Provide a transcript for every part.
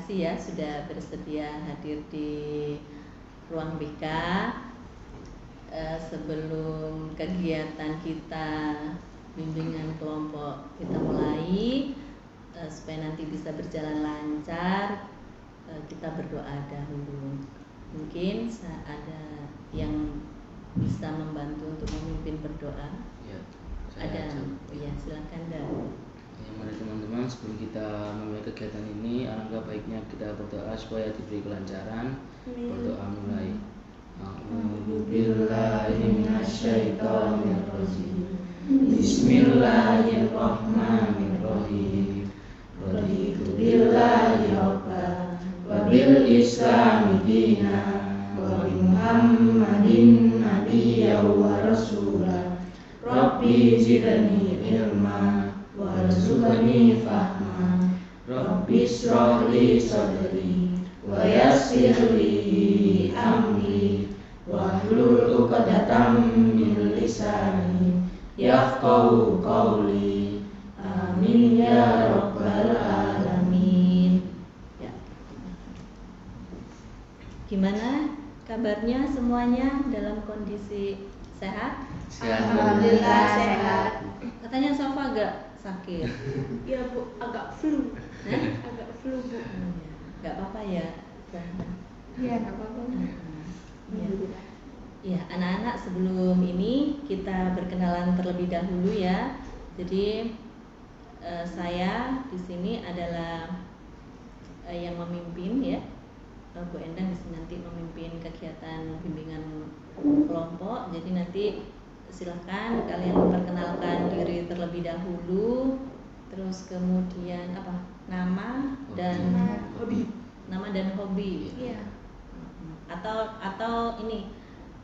kasih ya sudah bersedia hadir di ruang BK. Sebelum kegiatan kita bimbingan kelompok kita mulai, supaya nanti bisa berjalan lancar, kita berdoa dahulu. Mungkin ada yang bisa membantu untuk memimpin berdoa. Ya, ada, ya silakan dah. Ya, mari teman-teman, sebelum kita memulai kegiatan ini, alangkah baiknya kita berdoa supaya diberi kelancaran. Berdoa mulai. A'udzu billahi minasyaitonir rajim. Bismillahirrahmanirrahim. Raditu billahi rabban wa bil islami dinan wa bi Muhammadin nabiyyan wa rasulan. Rabbi zidni ilma warzuqni fahma. Rabbi shrah li sadri wa yassir li amri wahlul 'uqdatam min lisani yafqahu qawli. Amin ya rabbal alamin. Ya. Gimana kabarnya semuanya, dalam kondisi sehat? Alhamdulillah sehat. Katanya Safa agak sakit. Iya Bu, agak flu. Agak flu Bu. Gak apa-apa ya. Iya nggak apa-apa. Ya, anak-anak, sebelum ini kita berkenalan terlebih dahulu ya. Jadi saya di sini adalah yang memimpin ya. Bu Endang di sini nanti memimpin kegiatan bimbingan kelompok. Jadi nanti silahkan kalian memperkenalkan diri terlebih dahulu, terus kemudian nama dan Hobi. Nama dan hobi. Iya. Atau ini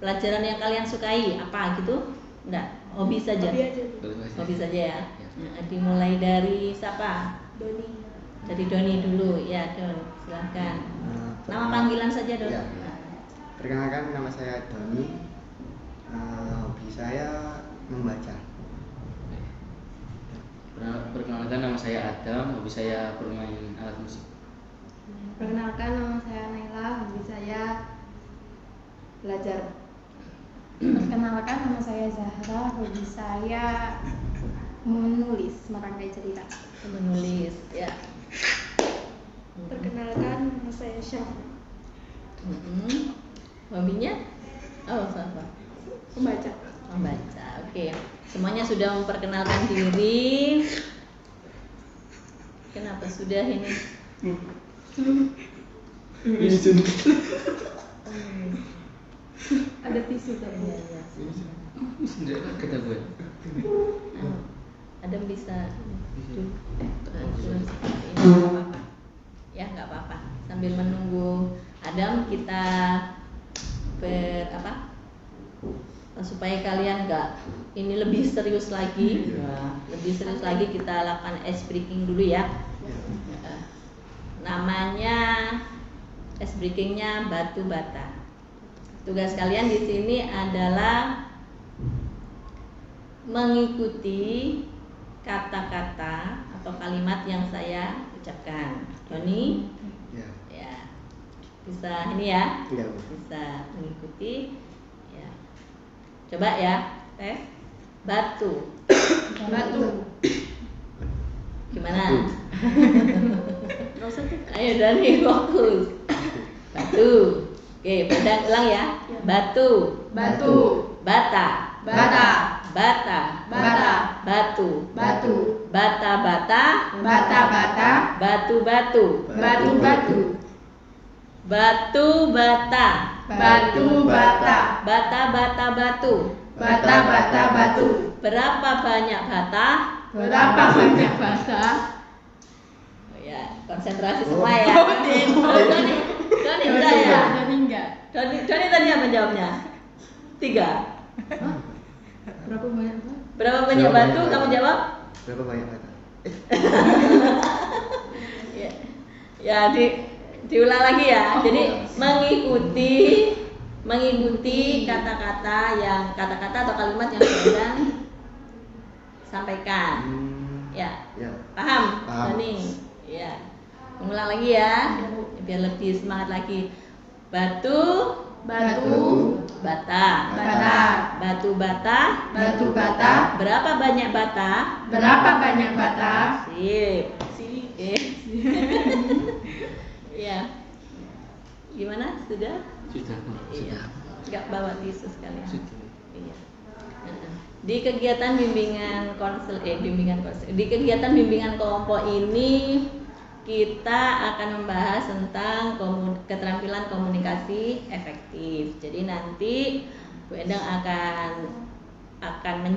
pelajaran yang kalian sukai apa gitu? Enggak, hobi saja. Hobi aja Bu. Hobi saja ya. Nah, dimulai dari siapa? Doni. Dari Doni dulu ya, Don. Silahkan. Nama panggilan saja, Don. Ya. Perkenalkan, nama saya Doni. Hobi saya membaca. Perkenalkan, nama saya Adam, hobi saya bermain alat musik. Perkenalkan, nama saya Naila, hobi saya belajar. Perkenalkan, nama saya Zahra, hobi saya menulis, merangkai cerita. Menulis ya. Perkenalkan, nama saya Syafra, Hobinya? Oh, siapa? membaca. Membaca. Oke. Semuanya sudah memperkenalkan diri. Kenapa sudah ini? Ada tisu tak Bu? Iya. Enggak kata gue. Adam bisa duduk. Ini nggak apa-apa. Ya, nggak apa-apa. Sambil menunggu Adam, kita supaya kalian ini lebih serius lagi. Lebih serius lagi, kita lakukan ice breaking dulu ya. Namanya ice breakingnya batu bata. Tugas kalian di sini adalah mengikuti kata-kata atau kalimat yang saya ucapkan. Doni? Ya. Ya. Bisa ini ya? Ya. Bisa mengikuti. Ya. Coba ya, tes. Batu. Batu. Gimana? Nggak usah tuh. Ayo Doni, fokus. Batu. Oke, badan ulang ya. Batu. Batu. Bata. Bata. Bata. Bata. Batu. Batu. Bata-bata. Bata-bata. Batu-batu. Batu-batu. Batu-bata. Batu-bata. Bata-bata batu. Bata-bata batu. Berapa banyak bata? Berapa banyak bata? Oh ya, konsentrasi semua ya. Doni udah ya. Jadi enggak. Doni tadi apa jawabnya? 3. Berapa banyak bata? Berapa banyak batu? Kamu jawab? Berapa banyak kata? Ya, diulang lagi ya. Jadi mengikuti kata-kata atau kalimat yang sedang sampaikan. Ya. Ya. Paham? Paham. Doni. Ya. Ulang lagi ya, biar lebih semangat lagi. Batu, Batu, bata, bata, batu bata, batu bata, berapa banyak bata? berapa banyak bata? Sip. Oke. Ya. Gimana? Sudah? Sudah. Iya. Enggak bawa tisu sekalian. Sudah. Iya. Di kegiatan bimbingan di kegiatan bimbingan kelompok ini kita akan membahas tentang keterampilan komunikasi efektif. Jadi nanti Bu Endang akan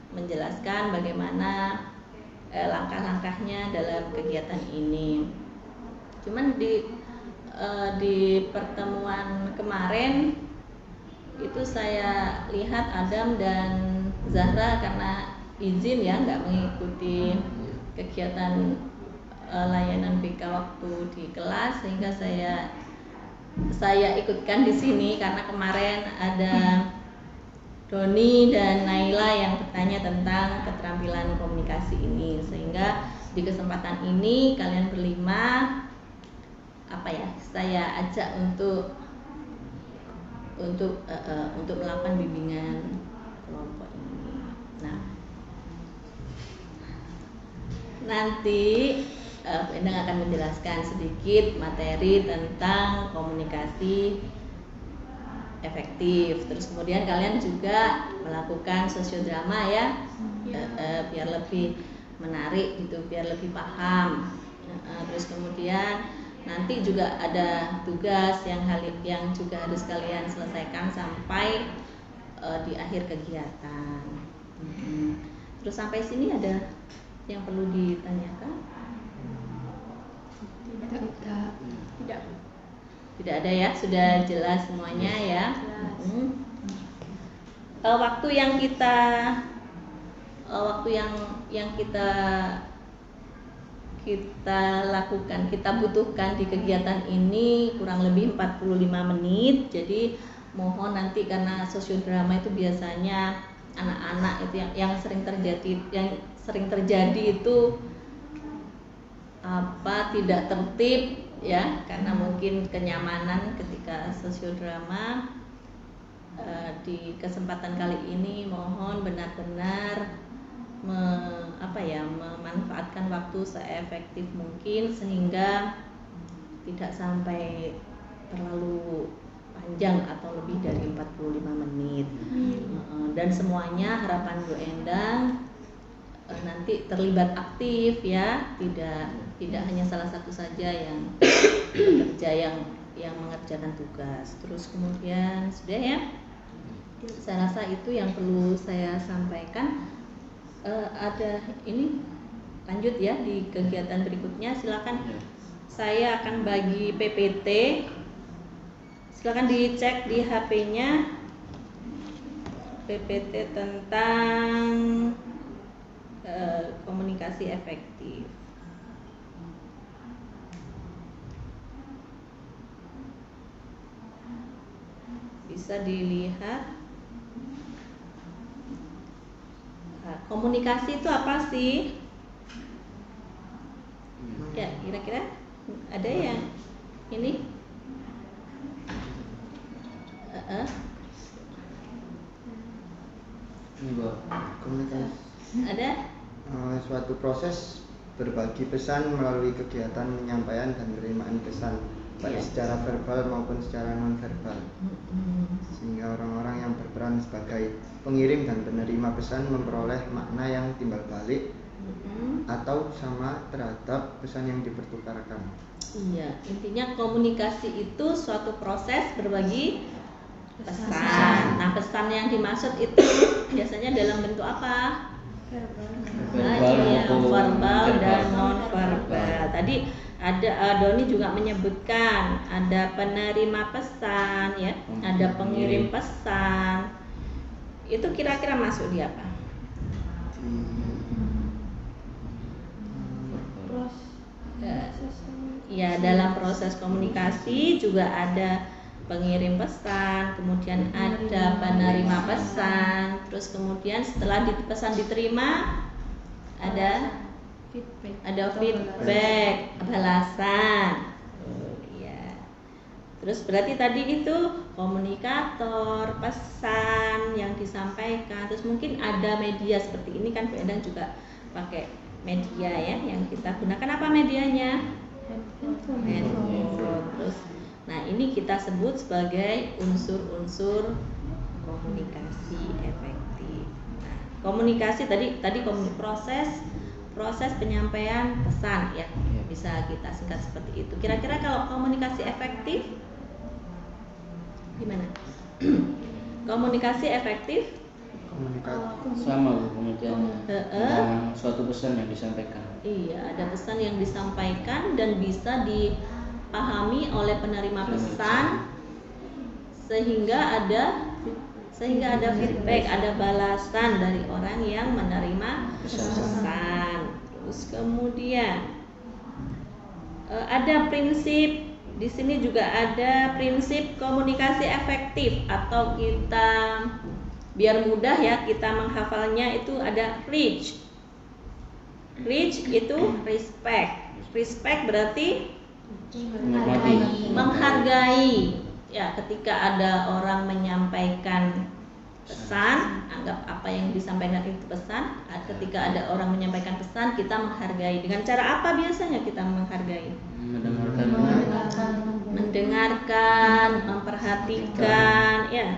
menjelaskan bagaimana langkah-langkahnya dalam kegiatan ini. Cuman di pertemuan kemarin itu saya lihat Adam dan Zahra karena izin ya nggak mengikuti kegiatan layanan BK waktu di kelas, sehingga saya ikutkan di sini karena kemarin ada Doni dan Naila yang bertanya tentang keterampilan komunikasi ini, sehingga di kesempatan ini kalian berlima saya ajak untuk melakukan bimbingan kelompok ini. Nah, nanti Bu Endang akan menjelaskan sedikit materi tentang komunikasi efektif. Terus kemudian kalian juga melakukan sosiodrama ya, biar lebih menarik gitu, biar lebih paham. Terus kemudian nanti juga ada tugas yang juga harus kalian selesaikan sampai di akhir kegiatan. Terus sampai sini ada yang perlu ditanyakan? Tidak ada ya, sudah jelas semuanya ya. Waktu yang kita lakukan, kita butuhkan di kegiatan ini kurang lebih 45 menit. Jadi mohon nanti, karena sosiodrama itu biasanya anak-anak itu yang sering terjadi itu tidak tertib ya, karena mungkin kenyamanan ketika sosiodrama. Di kesempatan kali ini mohon benar-benar memanfaatkan waktu seefektif mungkin sehingga tidak sampai terlalu panjang atau lebih dari 45 menit. Dan semuanya harapan Bu Endang nanti terlibat aktif ya, tidak hanya salah satu saja yang bekerja, yang mengerjakan tugas. Terus kemudian sudah ya, saya rasa itu yang perlu saya sampaikan. Ada ini lanjut ya di kegiatan berikutnya, silakan. Saya akan bagi PPT, silakan dicek di HP-nya PPT tentang komunikasi efektif. Bisa dilihat. Komunikasi itu apa sih? Ya, kira-kira ada yang ini? Komunikasi Ada? Suatu proses berbagi pesan melalui kegiatan penyampaian dan penerimaan pesan, baik secara verbal maupun secara non verbal, sehingga orang-orang yang berperan sebagai pengirim dan penerima pesan memperoleh makna yang timbal balik atau sama terhadap pesan yang dipertukarkan. Iya, intinya komunikasi itu suatu proses berbagi pesan. Nah, pesan yang dimaksud itu biasanya dalam bentuk apa? Verbal dan non verbal. Tadi ada Doni juga menyebutkan ada penerima pesan ya, ada pengirim pesan. Itu kira-kira masuk di apa? Ya, dalam proses komunikasi juga ada pengirim pesan, kemudian ada penerima pesan, terus kemudian setelah pesan diterima ada Feedback. Ada feedback, balasan. Oh, iya. Terus berarti tadi itu komunikator, pesan yang disampaikan. Terus mungkin ada media seperti ini kan Bu Endang juga pakai media ya yang kita gunakan. Apa medianya? Handphone. Terus nah ini kita sebut sebagai unsur-unsur komunikasi efektif. Nah, komunikasi tadi proses penyampaian pesan ya, bisa kita singkat seperti itu. Kira-kira kalau komunikasi efektif gimana? Komunikasi efektif sama Bu pengertiannya tentang suatu pesan yang disampaikan. Iya, ada pesan yang disampaikan dan bisa dipahami oleh penerima pesan sehingga ada feedback, ada balasan dari orang yang menerima pesan. Terus kemudian ada prinsip di sini juga ada prinsip komunikasi efektif atau kita biar mudah ya kita menghafalnya itu ada reach. Reach itu respect. Respect berarti menghargai. Ya, ketika ada orang menyampaikan pesan, anggap apa yang disampaikan itu pesan. Ketika ada orang menyampaikan pesan, kita menghargai. Dengan cara apa biasanya kita menghargai? Mendengarkan, memperhatikan, ya.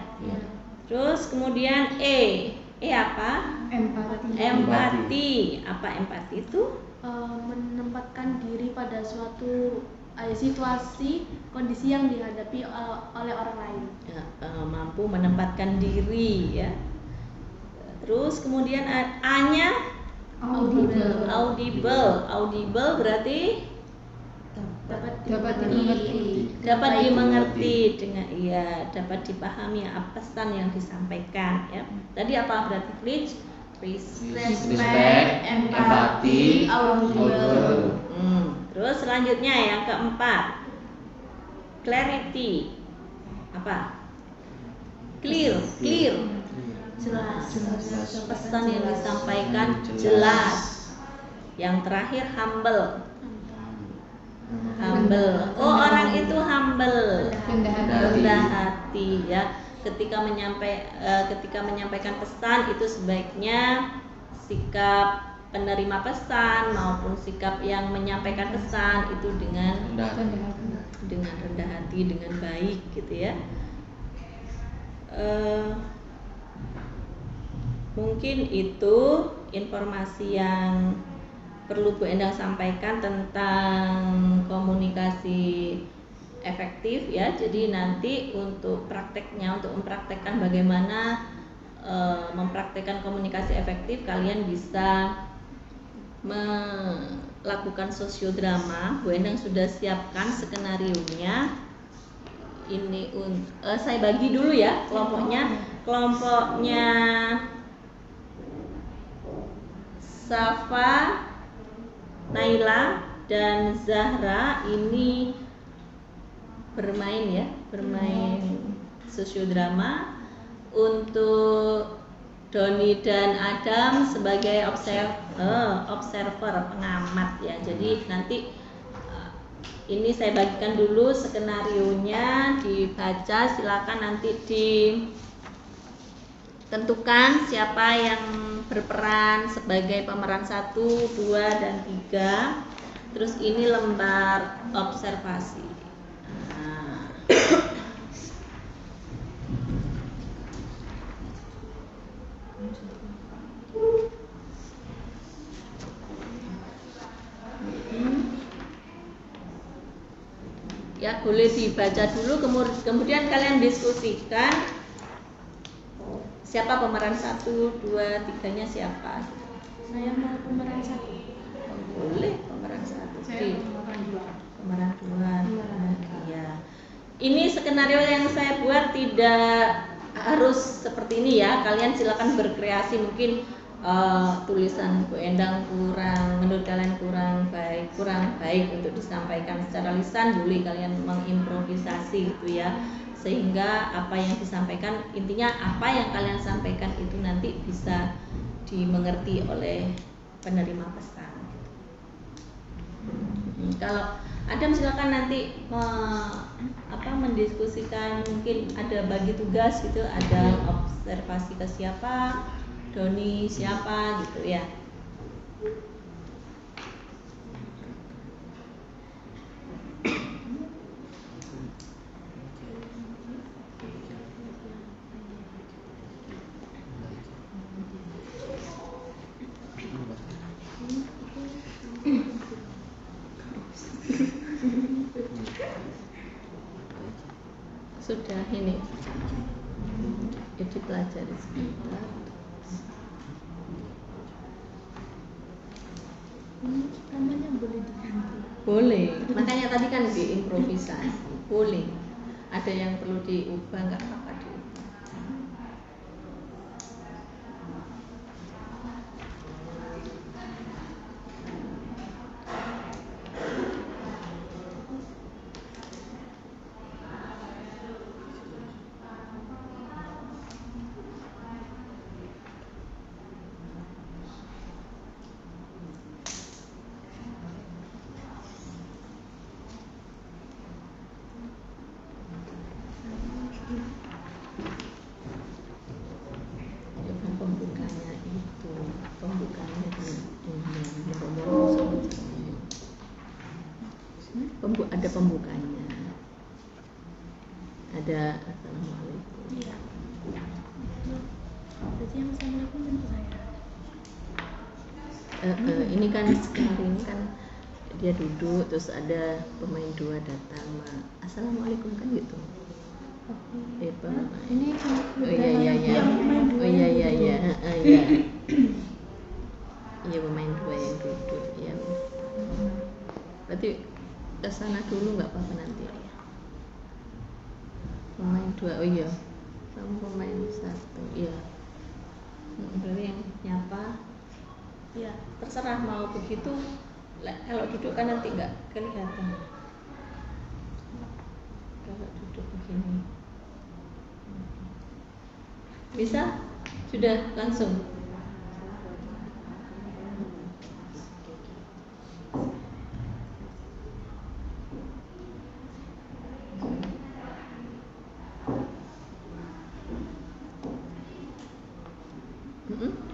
Terus kemudian apa? Empati. Apa empati itu? Menempatkan diri pada suatu situasi, kondisi yang dihadapi oleh orang lain. Ya, mampu menempatkan diri ya. Terus kemudian A-nya audible berarti dapat dimengerti dengan dapat dipahami pesan yang disampaikan ya. Tadi apa berarti reach? Respect, empati, audible. Terus selanjutnya yang keempat, clarity. Apa? Clear. Jelas. Pesan yang disampaikan jelas. Yang terakhir humble. Oh, orang itu humble, rendah hati ya. Ketika menyampaikan pesan itu sebaiknya sikap penerima pesan maupun sikap yang menyampaikan pesan itu dengan rendah hati, dengan baik gitu ya. Mungkin itu informasi yang perlu Bu Endang sampaikan tentang komunikasi efektif ya. Jadi nanti untuk mempraktekkan bagaimana mempraktekkan komunikasi efektif, kalian bisa melakukan sosiodrama. Bu Endang sudah siapkan skenarionya. Ini saya bagi dulu ya kelompoknya. Kelompoknya Safa, Naila dan Zahra ini bermain sosiodrama. Untuk Doni dan Adam sebagai observer, pengamat ya. Jadi nanti ini saya bagikan dulu skenarionya, dibaca, silakan nanti ditentukan siapa yang berperan sebagai pemeran 1, 2, dan 3. Terus ini lembar observasi. Ya, boleh dibaca dulu, kemudian kalian diskusikan siapa pemeran 1, 2, 3-nya siapa. Saya mau pemeran 1. Boleh pemeran 1. Pemeran 2. Iya. Ini skenario yang saya buat tidak harus seperti ini ya. Kalian silakan berkreasi, mungkin tulisan Bu Endang menurut kalian kurang baik untuk disampaikan secara lisan, boleh kalian mengimprovisasi gitu ya, sehingga apa yang disampaikan, intinya apa yang kalian sampaikan itu nanti bisa dimengerti oleh penerima pesan. Kalau ada misalkan nanti mendiskusikan, mungkin ada bagi tugas gitu, ada observasi ke siapa, Doni siapa gitu ya. Sudah ini dipelajari sebentar. Namanya boleh diganti. Boleh, makanya tadi kan diimprovisasi. Boleh. Ada yang perlu diubah, nggak apa-apa diubah. Pembukanya itu, pembukanya ada pembukanya, ada assalamualaikum. Iya. Berarti yang assalamualaikum tentu saya. Ini kan sekarang ini kan dia duduk, terus ada pemain 2 datang, assalamualaikum kan gitu. Ini Oh iya. Oh iya. Iya, pemain 2 yang duduk ya. Berarti ke sana dulu nggak apa-apa nanti. Pemain 2, oh iya. Sama pemain 1, iya. Berarti yang nyapa, ya terserah mau begitu. Kalau duduk kan nanti nggak kelihatan. Kalau duduk begini. Bisa? Sudah langsung?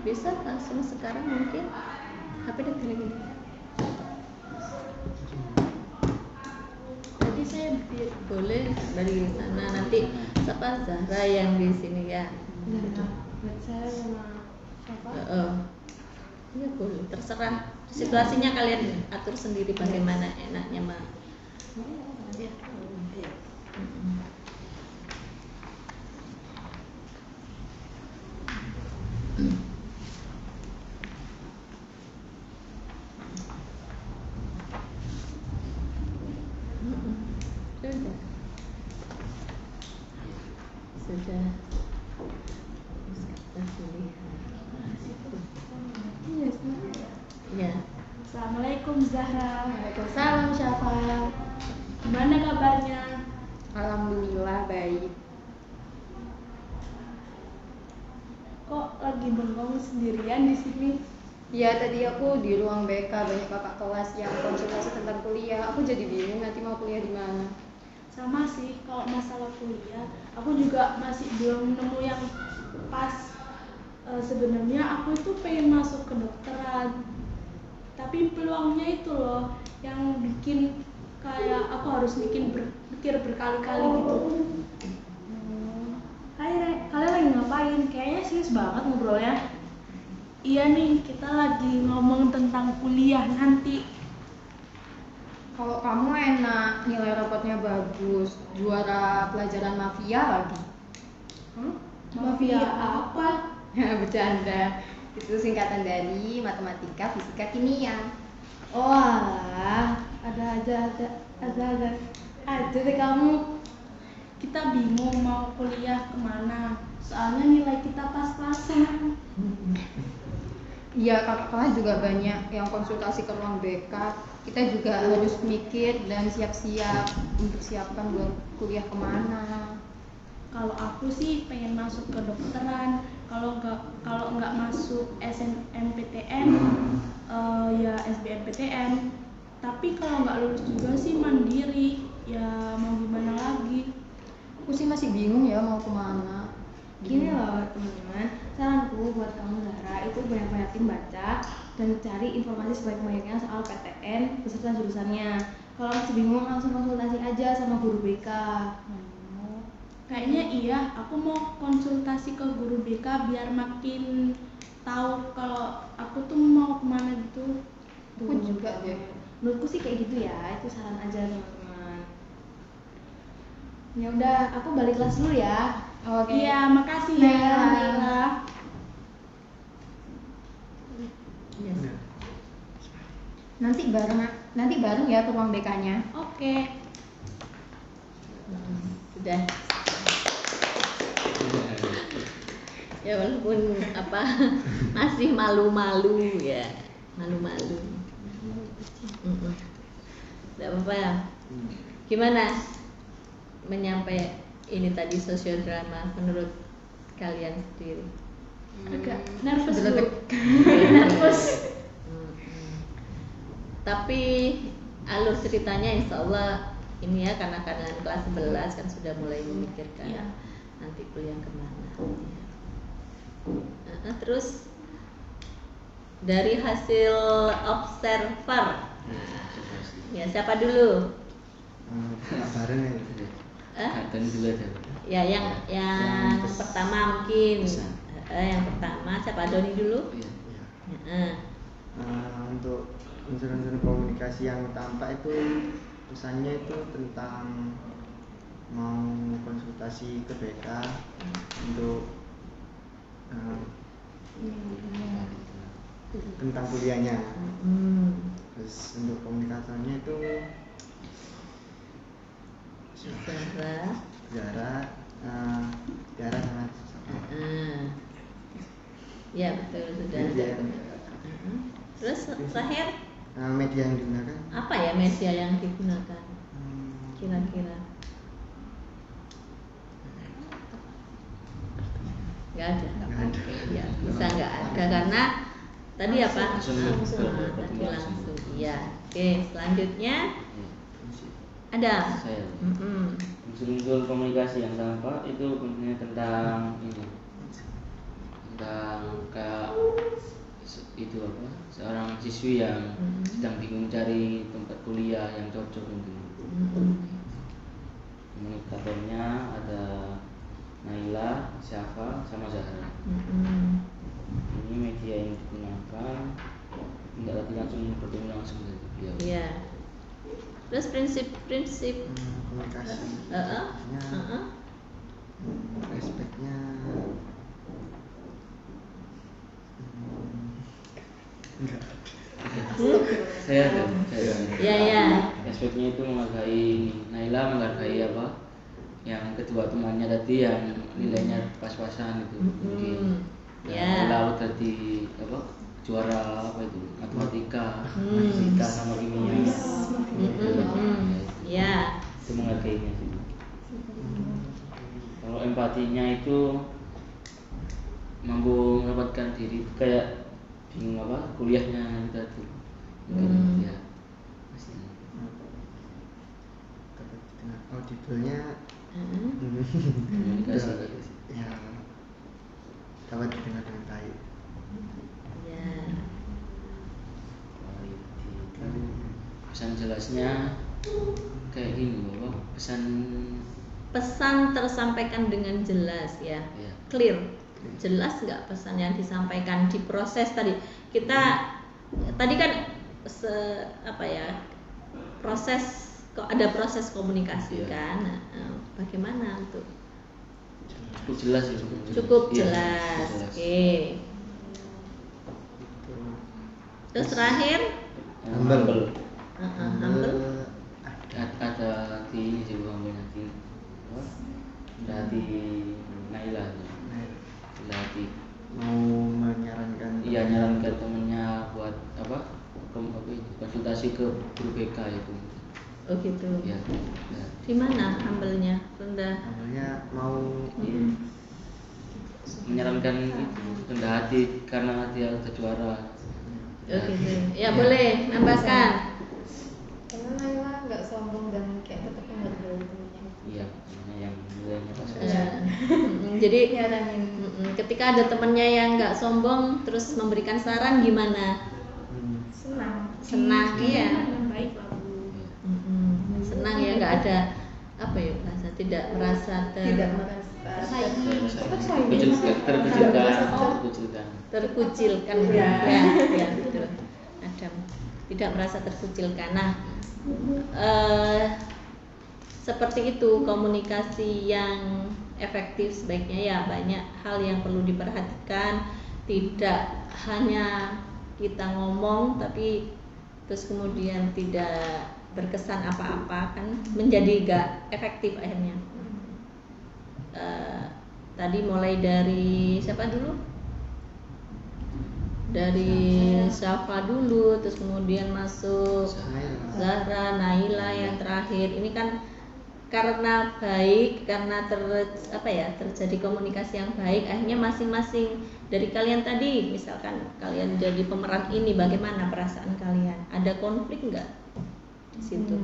Bisa langsung sekarang mungkin. HP dekat lagi. Jadi saya boleh dari sana nanti siapa Zahra yang di sini ya. buat saya sama siapa? Ya boleh, terserah situasinya kalian atur sendiri bagaimana enaknya mah. Ya. Sudah. Ya. Assalamualaikum Zahra. Waalaikumsalam Syafa. Gimana kabarnya? Alhamdulillah baik. Kok lagi bengong sendirian di sini? Ya tadi aku di ruang BK banyak kakak kelas yang konsultasi tentang kuliah. Aku jadi bingung nanti mau kuliah di mana. Sama sih, kalau masalah kuliah, aku juga masih belum nemu yang pas. Sebenarnya aku itu pengen masuk kedokteran, tapi peluangnya itu loh yang bikin kayak aku harus mikir berkali-kali gitu. Kalian lagi ngapain? Kayaknya serius banget ngobrolnya. Iya nih, kita lagi ngomong tentang kuliah nanti. Kalau kamu enak, nilai rapotnya bagus, juara pelajaran mafia lagi. Mafia apa? Bercanda. Itu singkatan dari matematika, fisika, kimia. Oh alah, ada aja deh kamu. Kita bingung mau kuliah kemana, soalnya nilai kita pas-pasan. Iya, kakak kelas juga banyak yang konsultasi ke ruang BK. Kita juga harus mikir dan siap-siap untuk siapkan buat kuliah kemana. Kalau aku sih pengen masuk ke kedokteran. Kalau nggak masuk SNMPTN, ya SBMPTN. Tapi kalau nggak lulus juga sih mandiri, ya mau gimana lagi. Aku sih masih bingung ya mau kemana. Gini loh teman-teman, saranku buat kamu Zahra itu banyak-banyakin baca dan cari informasi sebanyak-banyaknya soal PTN beserta jurusannya. Kalau masih bingung langsung konsultasi aja sama guru BK. Kayaknya iya, aku mau konsultasi ke guru BK biar makin tahu kalau aku tuh mau kemana gitu. Aku juga deh. Menurutku sih kayak gitu ya, itu saran aja teman-teman. Ya udah, aku balik kelas dulu ya. Oke. Iya, makasih ya Naila. Naila. Yes. Nanti bareng ya ke ruang BK-nya. Oke. Sudah. Ya walaupun masih malu-malu ya, malu-malu. Tidak apa-apa ya. Gimana menyampaikan ini tadi sosiodrama menurut kalian sendiri? Agak nervous Bu. Deg-deg. Nervous. Tapi alur ceritanya insya Allah ini ya, karena kalian kelas 11 kan sudah mulai memikirkan Iya. nanti kuliah kemana. Terus dari hasil observer, ya siapa dulu? Bareng ya. Dan juga ada. Ya yang pertama mungkin. Pesan. Yang pertama siapa, Doni dulu? Iya. Untuk unsur-unsur komunikasi yang tampak itu pesannya itu tentang mau konsultasi ke BK untuk tentang kuliahnya. Terus untuk komunikatornya itu Zahra sama Ya betul, sudah ada. media, Terus terakhir media yang digunakan. apa ya media yang digunakan kira-kira? Nggak ada. Ya, bisa nggak ada karena tadi apa? Tadi langsung. Iya. Oke, selanjutnya ada. Saya. Unsur-unsur komunikasi yang tampak itu tentunya tentang ini, tentang kayak itu apa? Seorang siswi yang sedang bingung cari tempat kuliah yang cocok mungkin. Komunikatornya ada Naila, Syafa, sama Zahra. Ini media yang digunakan, tidak lagi langsung bertemu langsung dari beliau. Iya. Terus prinsip-prinsip Komunikasi. Respeknya enggak. Saya ada. Iya. Aspeknya itu menghargai Naila, menghargai apa? Yang kedua temannya tadi yang nilainya pas-pasan itu. Mungkin. Ya. Lalu tadi apa? Juara apa itu? Matematika, fisika sama kimia. Ya. Itu menghargainya sih. Kalau empatinya itu mampu mendapatkan diri, kayak bingung apa kuliahnya kita tuh. Mungkin ya. dapat didengar audibelnya Komunikasi. ya dapat didengar dengan baik. Ya. Pesan jelasnya kayak gini Bapak, Pesan tersampaikan dengan jelas ya. Iya. Clear. Jelas nggak pesan yang disampaikan di proses tadi? Kita tadi kan proses kok ada proses komunikasi Iya. kan. Bagaimana untuk cukup jelas ya. cukup Iya, jelas. jelas. Oke. Terus terakhir Humble. humble. Ada di ini juga humble-nya di Naila. Lagi mau menyarankan nyarankan temennya buat apa? Konsultasi ke guru BK itu. Oh gitu. Ya. Di mana humble-nya? Rendah. awalnya mau Menyarankan itu rendah hati karena dia udah juara. Oh gitu. Ya boleh nambahkan. Jadi nyaranin. ketika ada temennya yang nggak sombong terus memberikan saran gimana? Senang iya. Dengan baik lah Bu. Senang ya, nggak ada apa ya bahasa, tidak merasa Tidak merasa terkucilkan Ya. ya betul. Adam tidak merasa terkucilkan. Nah, seperti itu komunikasi yang efektif sebaiknya ya banyak hal yang perlu diperhatikan, tidak hanya kita ngomong tapi terus kemudian tidak berkesan apa-apa kan menjadi gak efektif akhirnya. Tadi mulai dari siapa dulu? Dari Syafa dulu, terus kemudian masuk Zahra, Naila yang terakhir. Ini kan karena baik, karena terjadi komunikasi yang baik, akhirnya masing-masing dari kalian tadi, misalkan kalian jadi pemeran ini, bagaimana perasaan kalian? Ada konflik nggak di situ?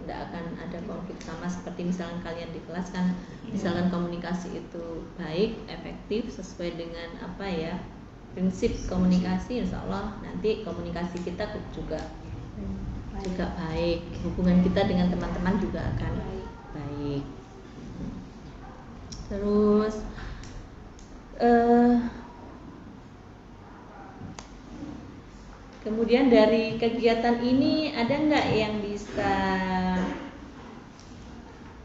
Nggak akan ada konflik, sama seperti misalkan kalian di kelas kan, misalkan komunikasi itu baik, efektif, sesuai dengan prinsip komunikasi, insya Allah nanti komunikasi kita juga baik, hubungan kita dengan teman-teman juga akan baik. Terus kemudian dari kegiatan ini ada nggak yang bisa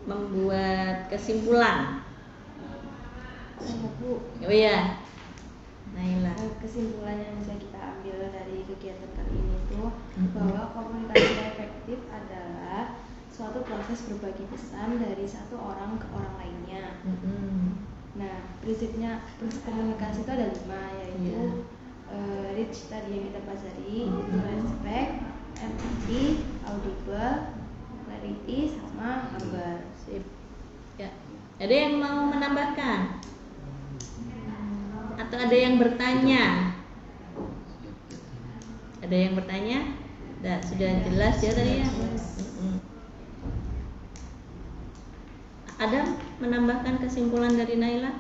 membuat kesimpulan? Bu, Oh iya, Naila. kesimpulan yang bisa kita ambil dari kegiatan kali ini itu bahwa komunikasi efektif adalah suatu proses berbagi pesan dari satu orang ke orang lainnya. Nah, prinsip komunikasi itu ada 5, yaitu reach tadi yang kita pelajari, itu respect, empathy, audible, clarity, sama verbal. Sip. Ya. Ada yang mau menambahkan? Atau ada yang bertanya? Ada yang bertanya? Sudah jelas ya tadi ya? Adam menambahkan kesimpulan dari Naila?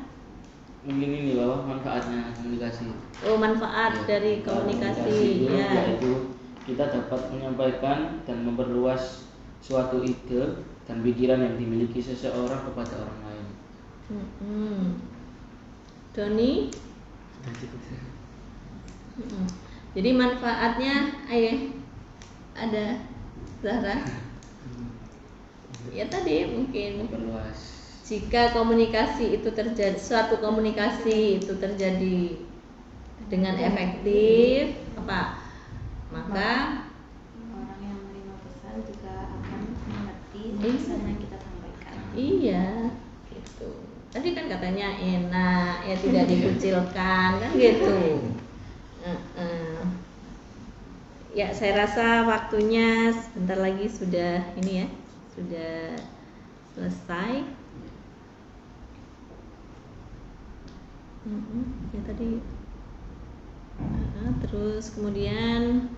Mungkin ini bahwa manfaatnya komunikasi. Oh, manfaat dari komunikasi ya. Yaitu kita dapat menyampaikan dan memperluas suatu ide dan pikiran yang dimiliki seseorang kepada orang lain. Doni? Jadi manfaatnya ada Zahra? Ya tadi mungkin Memperluas. jika komunikasi itu terjadi, suatu komunikasi itu terjadi dengan efektif, maka orang yang menerima pesan juga akan mengerti pesan yang kita sampaikan. iya, gitu. Tadi kan katanya enak, ya tidak dikucilkan, kan gitu. Ya, saya rasa waktunya sebentar lagi sudah ini ya, sudah selesai. Ya tadi. Terus kemudian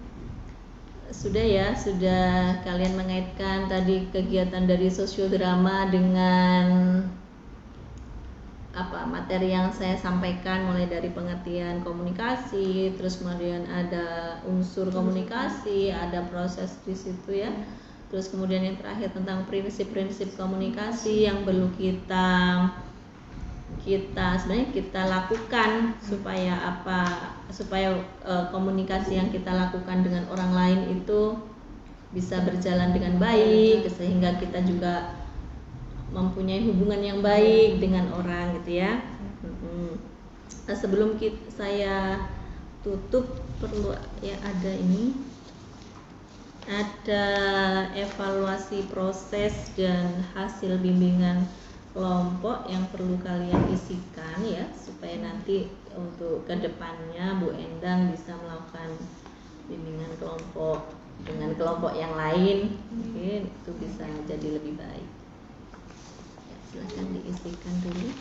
sudah kalian mengaitkan tadi kegiatan dari sosiodrama dengan materi yang saya sampaikan, mulai dari pengertian komunikasi, terus kemudian ada unsur komunikasi, ada proses di situ ya. Terus kemudian yang terakhir tentang prinsip-prinsip komunikasi yang perlu kita sebenarnya kita lakukan supaya komunikasi yang kita lakukan dengan orang lain itu bisa berjalan dengan baik, sehingga kita juga mempunyai hubungan yang baik dengan orang gitu ya. Nah, sebelum saya tutup perlu ya ada evaluasi proses dan hasil bimbingan kelompok yang perlu kalian isikan ya, supaya nanti untuk kedepannya Bu Endang bisa melakukan bimbingan kelompok dengan kelompok yang lain, mungkin itu bisa jadi lebih baik. Silakan diisikan dulu.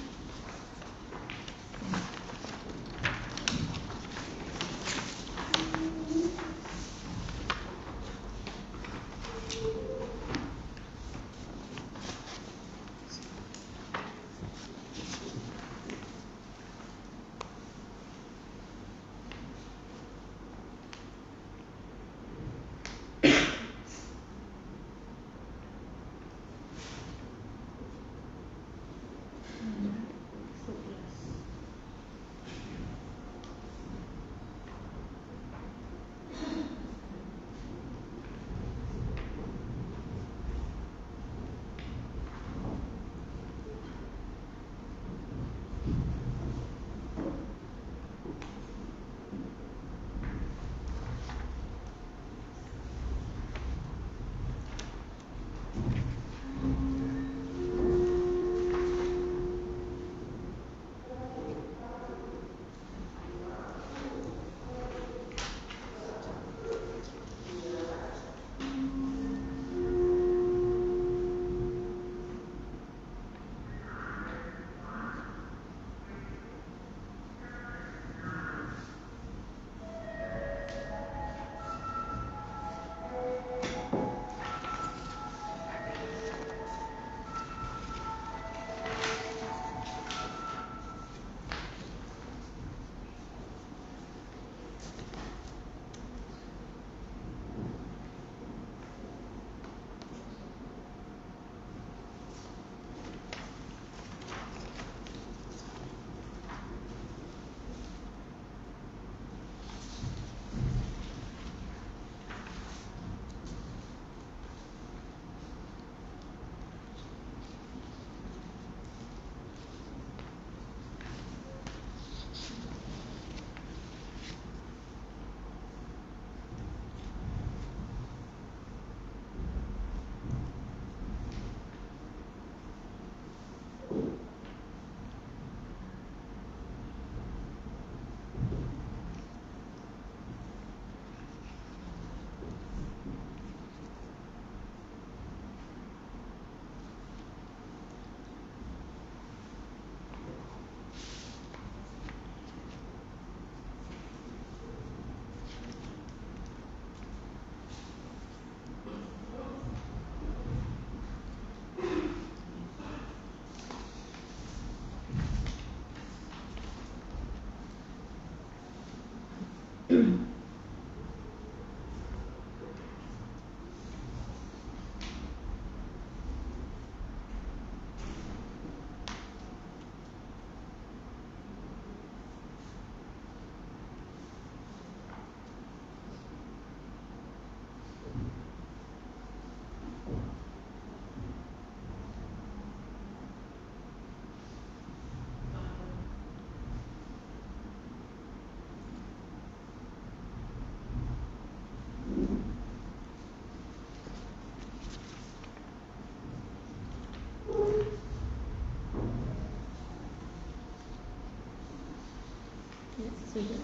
Ya, sudah.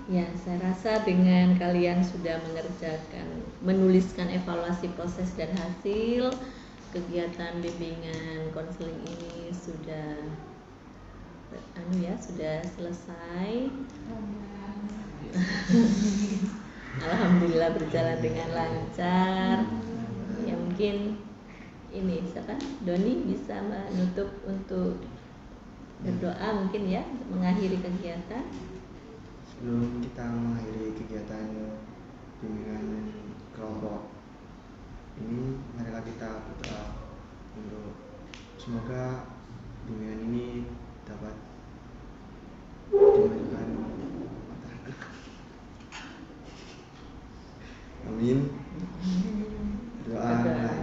Ya, saya rasa dengan kalian sudah menuliskan evaluasi proses dan hasil kegiatan bimbingan konseling ini sudah sudah selesai. Alhamdulillah berjalan dengan lancar. Ya mungkin ini siapa? Doni bisa menutup untuk berdoa mungkin ya, mengakhiri kegiatan. Sebelum kita mengakhiri kegiatan bimbingan kelompok ini, marilah kita berdoa untuk semoga bimbingan ini dapat dimajukan. Amin. Doa mulai.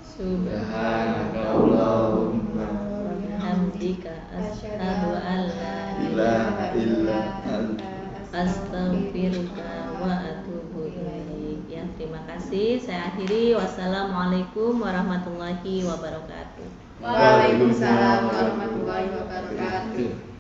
Subhanakallahumma wa bihamdika asyhadu an la ilaha illa anta astaghfiruka wa atubu ilaik. Ya, terima kasih. Saya akhiri. Wassalamualaikum warahmatullahi wabarakatuh. Waalaikumsalam warahmatullahi wabarakatuh.